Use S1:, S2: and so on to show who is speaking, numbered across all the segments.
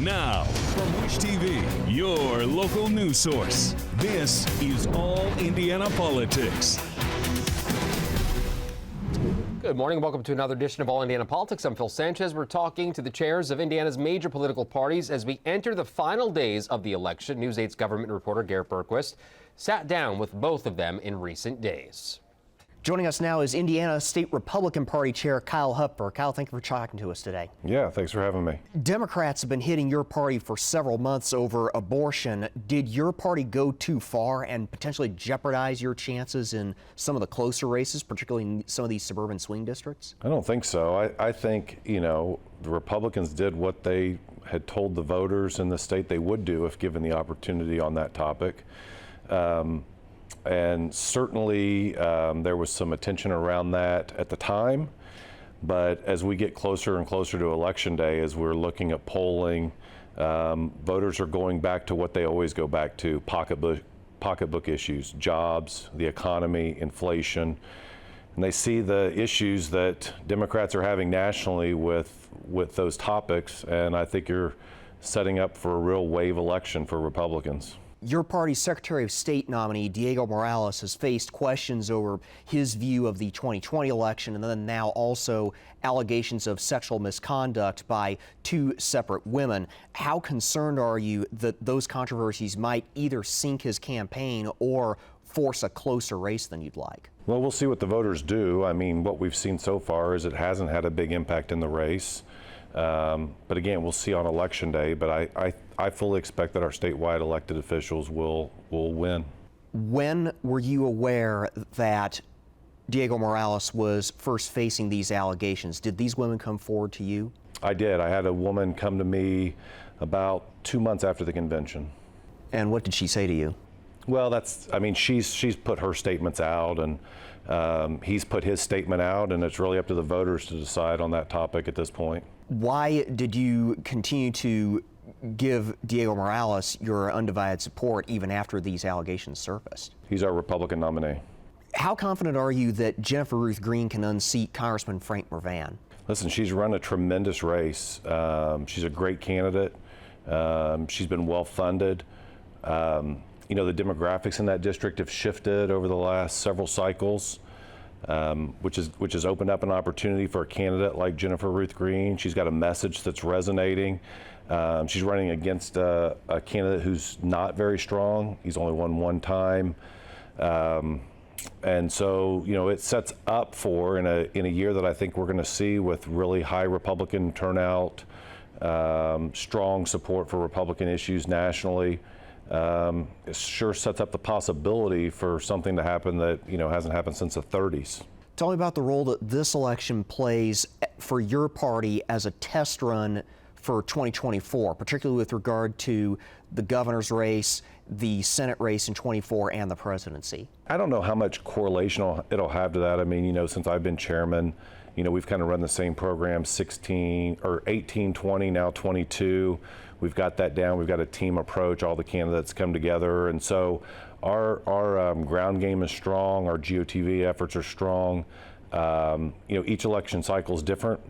S1: Now, from Wish TV, your local news source, this is All Indiana Politics.
S2: Good morning. Welcome to another edition of All Indiana Politics. I'm Phil Sanchez. We're talking to the chairs of Indiana's major political parties as we enter the final days of the election. News 8's government reporter Garrett Berquist sat down with both of them in recent days.
S3: Joining us now is Indiana State Republican Party Chair Kyle Hupfer. Kyle, thank you for talking to us today.
S4: Yeah, thanks for having me.
S3: Democrats have been hitting your party for several months over abortion. Did your party go too far and potentially jeopardize your chances in some of the closer races, particularly in some of these suburban swing districts?
S4: I don't think so. I think, the Republicans did what they had told the voters in the state they would do if given the opportunity on that topic. And certainly there was some attention around that at the time, but as we get closer and closer to Election Day, as we're looking at polling, voters are going back to what they always go back to: pocketbook issues, jobs, the economy, inflation, and they see the issues that Democrats are having nationally with those topics, and I think you're setting up for a real wave election for Republicans.
S3: Your party's Secretary of State nominee, Diego Morales, has faced questions over his view of the 2020 election and then now also allegations of sexual misconduct by two separate women. How concerned are you that those controversies might either sink his campaign or force a closer race than you'd like?
S4: Well, we'll see what the voters do. I mean, what we've seen so far is it hasn't had a big impact in the race. But again, we'll see on Election Day, but I fully expect that our statewide elected officials will win. When
S3: were you aware that Diego Morales was first facing these allegations? Did these women come forward to you?
S4: I did. I had a woman come to me about 2 months after the convention.
S3: And what did she say to you?
S4: Well, she's put her statements out, and he's put his statement out, and it's really up to the voters to decide on that topic at this point.
S3: Why did you continue to give Diego Morales your undivided support even after these allegations surfaced?
S4: He's our Republican nominee.
S3: How confident are you that Jennifer Ruth Green can unseat Congressman Frank Mrvan?
S4: Listen, she's run a tremendous race. She's a great candidate. She's been well funded. The demographics in that district have shifted over the last several cycles, which has opened up an opportunity for a candidate like Jennifer Ruth Green. She's got a message that's resonating. She's running against a candidate who's not very strong. He's only won one time. And so, it sets up for, in a year that I think we're going to see with really high Republican turnout, strong support for Republican issues nationally, it sure sets up the possibility for something to happen that, hasn't happened since the 30s.
S3: Tell me about the role that this election plays for your party as a test run for 2024, particularly with regard to the governor's race, the Senate race in 24, and the presidency.
S4: I don't know how much correlation it'll have to that. I mean, since I've been chairman, we've kind of run the same program, 18, 20, now 22. We've got that down. We've got a team approach. All the candidates come together. And so our ground game is strong. Our GOTV efforts are strong. Each election cycle is different.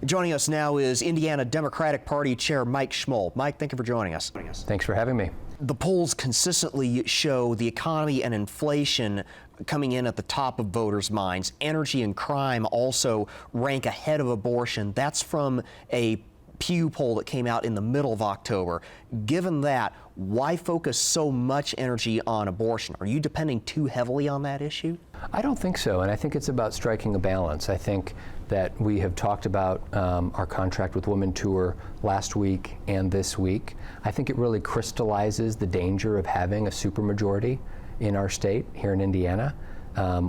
S3: Joining us now is Indiana Democratic Party Chair Mike Schmoll. Mike, thank you for joining us.
S5: Thanks for having me.
S3: The polls consistently show the economy and inflation coming in at the top of voters' minds. Energy and crime also rank ahead of abortion. That's from a Pew poll that came out in the middle of October. Given that, why focus so much energy on abortion? Are you depending too heavily on that issue?
S5: I don't think so, and I think it's about striking a balance. I think that we have talked about our contract with Women Tour last week and this week. I think it really crystallizes the danger of having a supermajority in our state here in Indiana.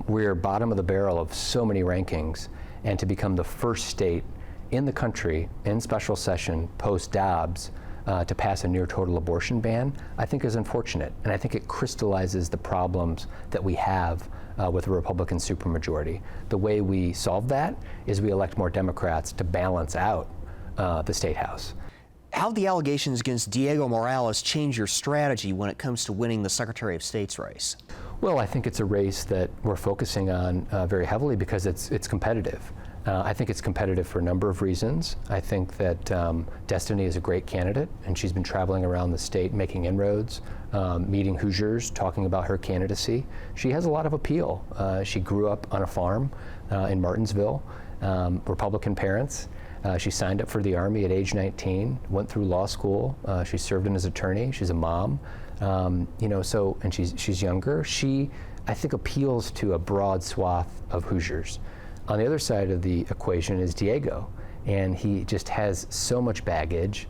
S5: We're bottom of the barrel of so many rankings, and to become the first state in the country in special session post-Dobbs to pass a near total abortion ban, I think is unfortunate. And I think it crystallizes the problems that we have with a Republican supermajority. The way we solve that is we elect more Democrats to balance out the State House.
S3: How have the allegations against Diego Morales changed your strategy when it comes to winning the Secretary of State's race?
S5: Well, I think it's a race that we're focusing on very heavily because it's competitive. I think it's competitive for a number of reasons. I think that Destiny is a great candidate, and she's been traveling around the state making inroads, meeting Hoosiers, talking about her candidacy. She has a lot of appeal. She grew up on a farm in Martinsville, Republican parents. She signed up for the Army at age 19, went through law school. She served as an attorney. She's a mom, and she's younger. She, I think, appeals to a broad swath of Hoosiers. On the other side of the equation is Diego, and he just has so much baggage.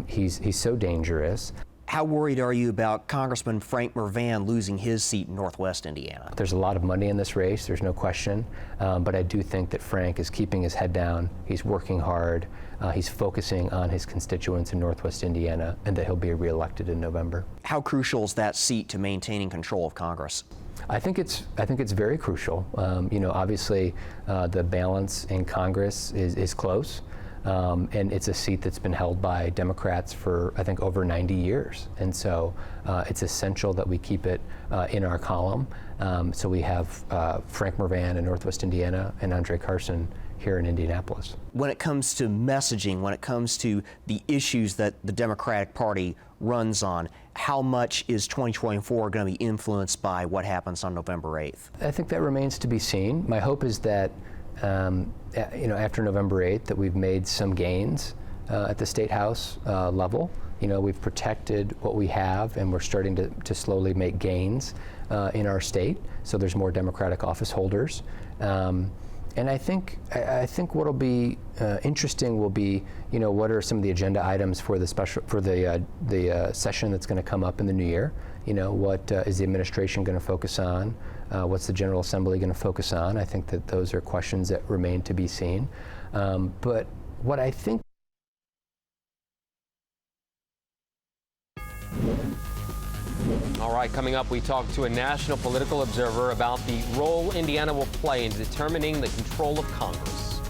S5: He's so dangerous.
S3: How worried are you about Congressman Frank Mervan losing his seat in Northwest Indiana?
S5: There's a lot of money in this race, there's no question, but I do think that Frank is keeping his head down. He's working hard. He's focusing on his constituents in Northwest Indiana, and that he'll be reelected in November.
S3: How crucial is that seat to maintaining control of Congress?
S5: I think it's very crucial. Obviously, the balance in Congress is close, and it's a seat that's been held by Democrats for, I think, over 90 years. And so it's essential that we keep it in our column. So we have Frank Mervan in Northwest Indiana and Andre Carson here in Indianapolis.
S3: When it comes to messaging, when it comes to the issues that the Democratic Party runs on, how much is 2024 going to be influenced by what happens on November 8th?
S5: I think that remains to be seen. My hope is that, after November 8th, that we've made some gains at the State House level. We've protected what we have, and we're starting to slowly make gains in our state. So there's more Democratic office holders. And I think what'll be interesting will be, what are some of the agenda items for the session that's going to come up in the new year? What is the administration going to focus on? What's the General Assembly going to focus on? I think that those are questions that remain to be seen. But what I think.
S2: All right, coming up, we talk to a national political observer about the role Indiana will play in determining the control of Congress.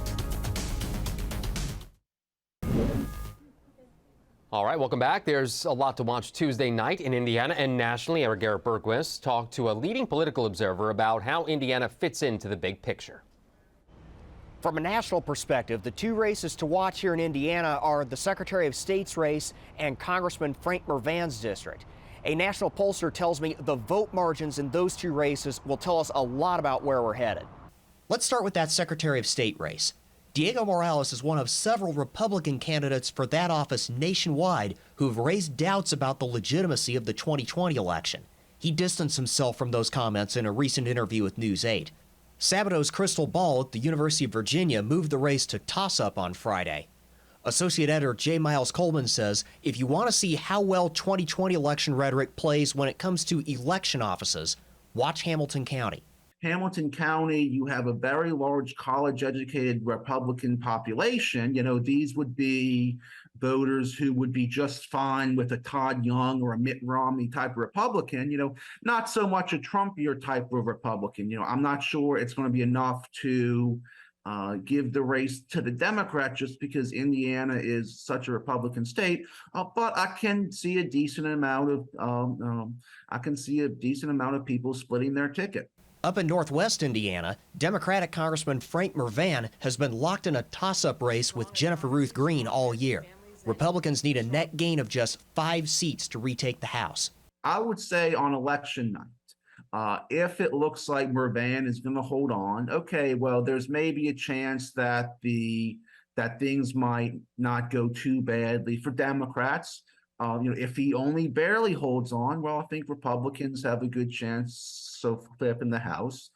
S2: All right, welcome back. There's a lot to watch Tuesday night in Indiana and nationally. Our Garrett Bergquist talked to a leading political observer about how Indiana fits into the big picture.
S3: From a national perspective, the two races to watch here in Indiana are the Secretary of State's race and Congressman Frank Mervan's district. A national pollster tells me the vote margins in those two races will tell us a lot about where we're headed. Let's start with that Secretary of State race. Diego Morales is one of several Republican candidates for that office nationwide who have raised doubts about the legitimacy of the 2020 election. He distanced himself from those comments in a recent interview with News 8. Sabato's crystal ball at the University of Virginia moved the race to toss-up on Friday. Associate Editor J. Miles Coleman says if you want to see how well 2020 election rhetoric plays when it comes to election offices, watch Hamilton County.
S6: Hamilton County, you have a very large college-educated Republican population. These would be voters who would be just fine with a Todd Young or a Mitt Romney type of Republican, not so much a Trumpier type of Republican. I'm not sure it's going to be enough to give the race to the Democrat just because Indiana is such a Republican state, but I can see a decent amount of people splitting their ticket.
S3: Up in Northwest Indiana, Democratic Congressman Frank Mervan has been locked in a toss-up race with Jennifer Ruth Green all year. Republicans need a net gain of just 5 seats to retake the House.
S6: I would say on election night, if it looks like Mervan is going to hold on, okay, well, there's maybe a chance that things might not go too badly for Democrats. If he only barely holds on, well, I think Republicans have a good chance of flipping the House.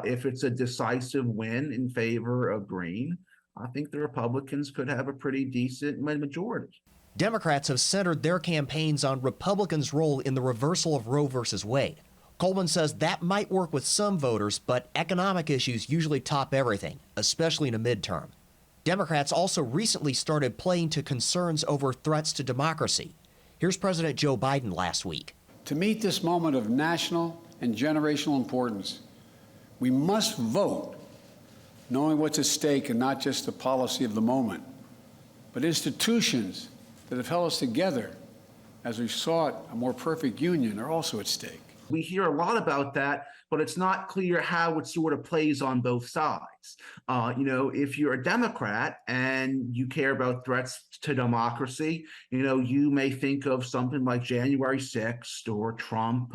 S6: If it's a decisive win in favor of Green, I think the Republicans could have a pretty decent majority.
S3: Democrats have centered their campaigns on Republicans' role in the reversal of Roe v. Wade. Coleman says that might work with some voters, but economic issues usually top everything, especially in a midterm. Democrats also recently started playing to concerns over threats to democracy. Here's President Joe Biden last week.
S7: To meet this moment of national and generational importance, we must vote knowing what's at stake and not just the policy of the moment, but institutions that have held us together as we sought a more perfect union are also at stake.
S6: We hear a lot about that, but it's not clear how it sort of plays on both sides. If you're a Democrat and you care about threats to democracy, you may think of something like January 6th or Trump.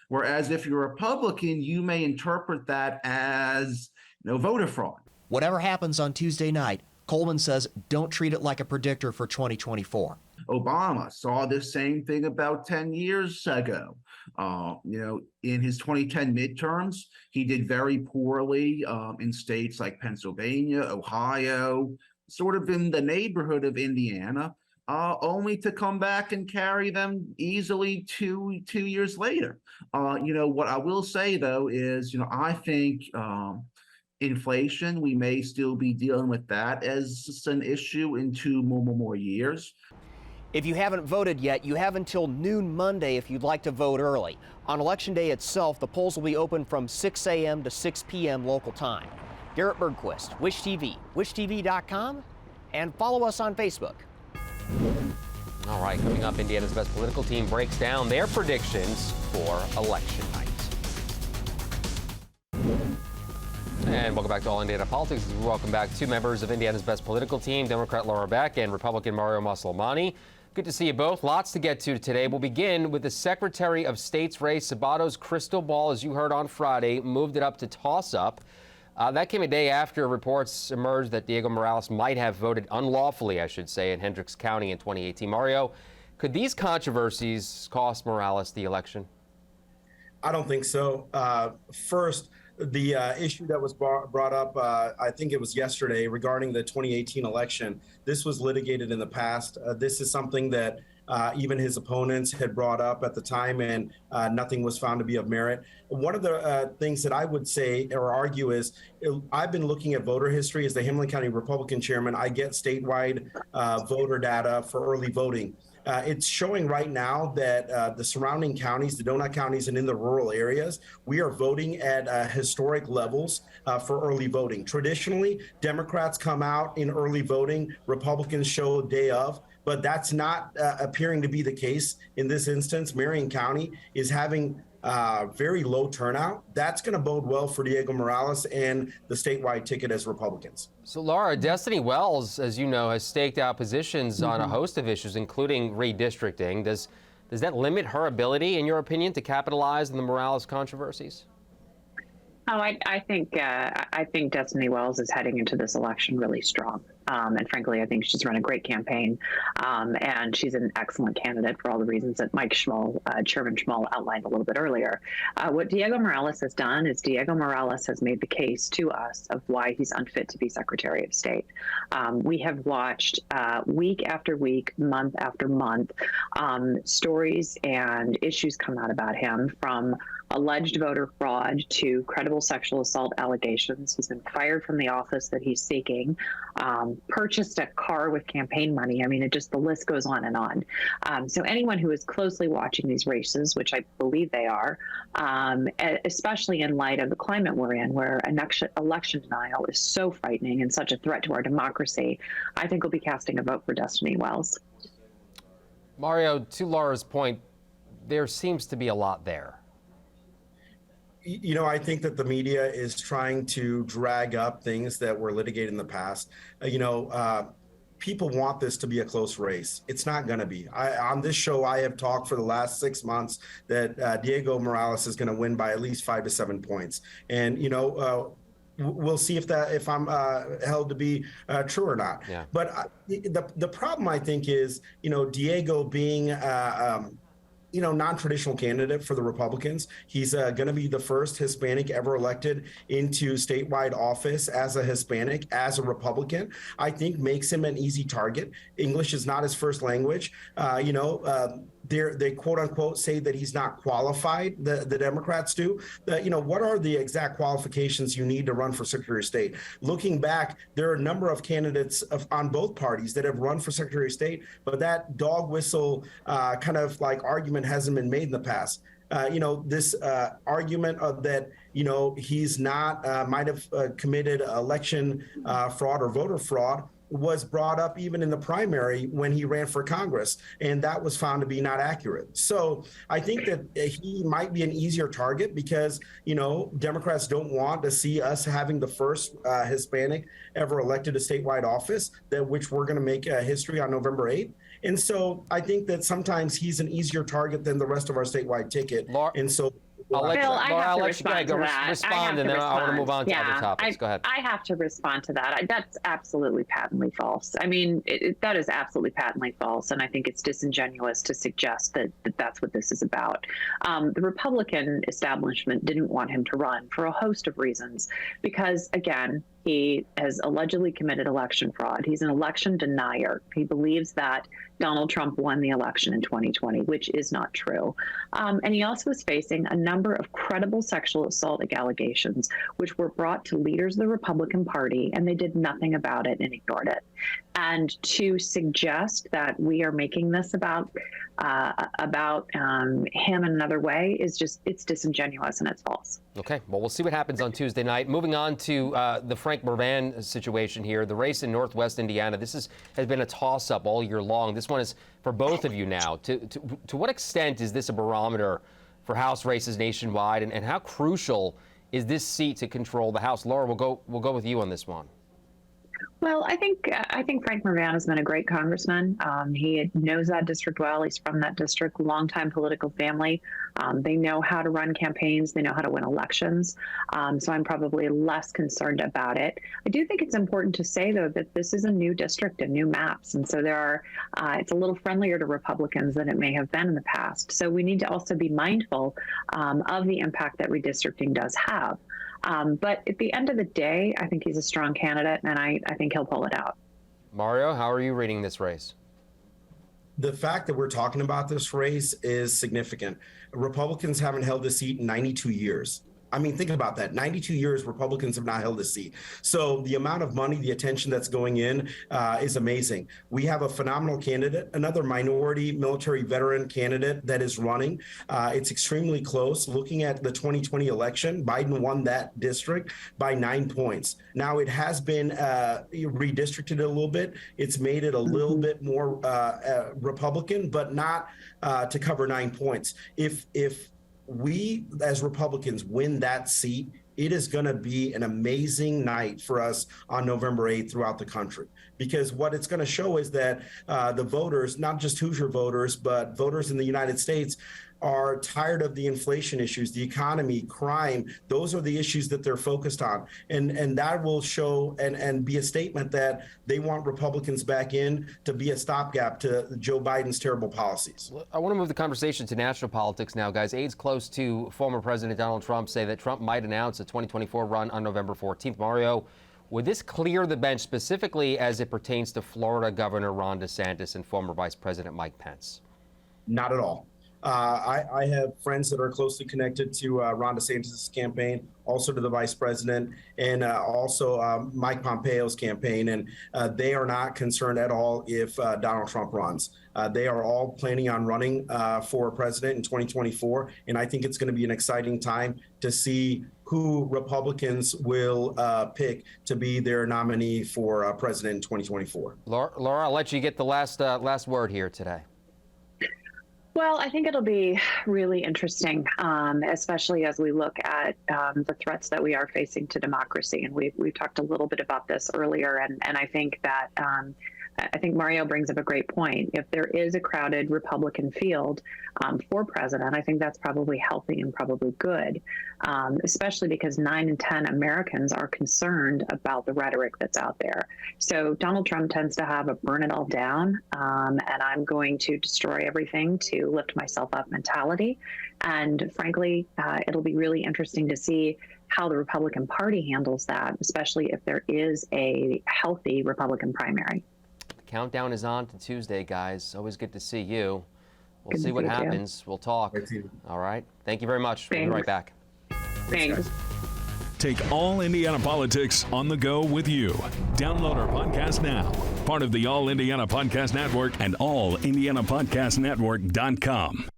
S6: Whereas if you're a Republican, you may interpret that as voter fraud.
S3: Whatever happens on Tuesday night, Coleman says don't treat it like a predictor for 2024.
S6: Obama saw this same thing about 10 years ago. In his 2010 midterms, he did very poorly in states like Pennsylvania, Ohio, sort of in the neighborhood of Indiana, only to come back and carry them easily two years later. What I will say, though, is, I think inflation, we may still be dealing with that as an issue in 2 more years.
S3: If you haven't voted yet, you have until noon Monday if you'd like to vote early. On Election Day itself, the polls will be open from 6 a.m. to 6 p.m. local time. Garrett Bergquist, Wish TV, wishtv.com, and follow us on Facebook.
S2: All right, coming up, Indiana's best political team breaks down their predictions for election night. And welcome back to All Indiana Politics. We welcome back two members of Indiana's best political team, Democrat Laura Beck and Republican Mario Mastrolamani. Good to see you both. Lots to get to today. We'll begin with the Secretary of State's race. Sabato's crystal ball, as you heard on Friday, moved it up to toss-up. That came a day after reports emerged that Diego Morales might have voted unlawfully, I should say, in Hendricks County in 2018. Mario, could these controversies cost Morales the election?
S8: I don't think so. First, the issue that was brought up, I think it was yesterday, regarding the 2018 election. This was litigated in the past. This is something that even his opponents had brought up at the time, and nothing was found to be of merit. One of the things that I would say or argue is, I've been looking at voter history as the Hamilton County Republican chairman. I get statewide voter data for early voting. It's showing right now that the surrounding counties, the donut counties, and in the rural areas, we are voting at historic levels for early voting. Traditionally, Democrats come out in early voting, Republicans show day of, but that's not appearing to be the case in this instance. Marion County is having very low turnout. That's going to bode well for Diego Morales and the statewide ticket as Republicans.
S2: So, Laura, Destiny Wells, as you know, has staked out positions on a host of issues, including redistricting. Does that limit her ability, in your opinion, to capitalize on the Morales controversies?
S9: Oh, I think Destiny Wells is heading into this election really strong. And frankly, I think she's run a great campaign. And she's an excellent candidate for all the reasons that Mike Schmull, Chairman Schmull, outlined a little bit earlier. What Diego Morales has done is Diego Morales has made the case to us of why he's unfit to be Secretary of State. We have watched week after week, month after month, stories and issues come out about him, from alleged voter fraud to credible sexual assault allegations. He's been fired from the office that he's seeking, purchased a car with campaign money. I mean, the list goes on and on. So anyone who is closely watching these races, which I believe they are, especially in light of the climate we're in, where election denial is so frightening and such a threat to our democracy, I think we'll be casting a vote for Destiny Wells.
S2: Mario, to Laura's point, there seems to be a lot there.
S8: You know, I think that the media is trying to drag up things that were litigated in the past. People want this to be a close race. It's not going to be. On this show, I have talked for the last 6 months that Diego Morales is going to win by at least 5 to 7 points. And, we'll see if I'm held to be true or not. Yeah. But the problem, I think, is, Diego being non-traditional candidate for the Republicans. He's going to be the first Hispanic ever elected into statewide office as a Hispanic, as a Republican. I think makes him an easy target. English is not his first language. They quote unquote say that he's not qualified. The Democrats do. What are the exact qualifications you need to run for Secretary of State? Looking back, there are a number of candidates on both parties that have run for Secretary of State, but that dog whistle kind of like argument hasn't been made in the past. This argument of that, he's not might have committed election fraud or voter fraud. was brought up even in the primary when he ran for Congress, and that was found to be not accurate. So I think that he might be an easier target because, Democrats don't want to see us having the first Hispanic ever elected to statewide office, which we're going to make history on November 8th. And so I think that sometimes he's an easier target than the rest of our statewide ticket.
S2: And so I'll let you respond, and then I want to move on to other topics. Go ahead.
S9: I have to respond to that. That's absolutely patently false. I mean, that is absolutely patently false, and I think it's disingenuous to suggest that that's what this is about. The Republican establishment didn't want him to run for a host of reasons, because, again, he has allegedly committed election fraud. He's an election denier. He believes that Donald Trump won the election in 2020, which is not true. And he also is facing a number of credible sexual assault allegations, which were brought to leaders of the Republican Party, and they did nothing about it and ignored it. And to suggest that we are making this about him in another way is it's disingenuous and it's false.
S2: Okay, well, we'll see what happens on Tuesday night. Moving on to the Frank Mrvan situation here, the race in Northwest Indiana. This has been a toss-up all year long. This one is for both of you now. To what extent is this a barometer for House races nationwide, and how crucial is this seat to control the House? Laura, we'll go with you on this one.
S9: Well, I think Frank Mrvan has been a great congressman. He knows that district well. He's from that district, longtime political family. They know how to run campaigns. They know how to win elections. So I'm probably less concerned about it. I do think it's important to say, though, that this is a new district and new maps. And so it's a little friendlier to Republicans than it may have been in the past. So we need to also be mindful of the impact that redistricting does have. But at the end of the day, I think he's a strong candidate, and I think he'll pull it out.
S2: Mario, how are you reading this race?
S8: The fact that we're talking about this race is significant. Republicans haven't held this seat in 92 years. I mean, think about that. 92 years, Republicans have not held a seat. So the amount of money, the attention that's going in is amazing. We have a phenomenal candidate, another minority military veteran candidate that is running. It's extremely close. Looking at the 2020 election, Biden won that district by 9 points. Now, it has been redistricted a little bit. It's made it a little bit more Republican, but not to cover 9 points. If we as Republicans win that seat, it is going to be an amazing night for us on November 8th throughout the country. Because what it's going to show is that the voters, not just Hoosier voters, but voters in the United States, are tired of the inflation issues, the economy, crime. Those are the issues that they're focused on. And that will show and be a statement that they want Republicans back in to be a stopgap to Joe Biden's terrible policies.
S2: I want to move the conversation to national politics now, guys. Aides close to former President Donald Trump say that Trump might announce a 2024 run on November 14th. Mario, would this clear the bench specifically as it pertains to Florida Governor Ron DeSantis and former Vice President Mike Pence?
S8: Not at all. I have friends that are closely connected to Ron DeSantis' campaign, also to the vice president, and also Mike Pompeo's campaign. And they are not concerned at all if Donald Trump runs. They are all planning on running for president in 2024. And I think it's going to be an exciting time to see who Republicans will pick to be their nominee for president in 2024.
S2: Laura, I'll let you get the last word here today.
S9: Well, I think it'll be really interesting, especially as we look at the threats that we are facing to democracy. And we've talked a little bit about this earlier, and I think that I think Mario brings up a great point. If there is a crowded Republican field for president, I think that's probably healthy and probably good, especially because 9 in 10 Americans are concerned about the rhetoric that's out there. So Donald Trump tends to have a burn it all down, and I'm going to destroy everything to lift myself up mentality. And frankly, it'll be really interesting to see how the Republican Party handles that, especially if there is a healthy Republican primary.
S2: Countdown is on to Tuesday, guys. Always good to see you. We'll see what happens. We'll talk. All right. Thank you very much. We'll be right back.
S9: Thanks.
S1: Take All Indiana Politics on the go with you. Download our podcast now. Part of the All Indiana Podcast Network and allindianapodcastnetwork.com.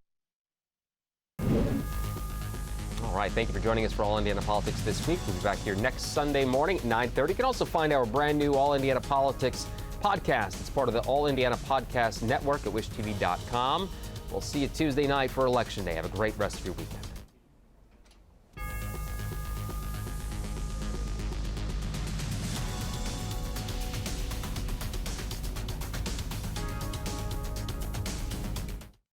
S2: All right, thank you for joining us for All Indiana Politics this week. We'll be back here next Sunday morning at 9:30. You can also find our brand new All Indiana Politics podcast. It's part of the All Indiana Podcast Network at wishtv.com. We'll see you Tuesday night for Election Day. Have a great rest of your weekend.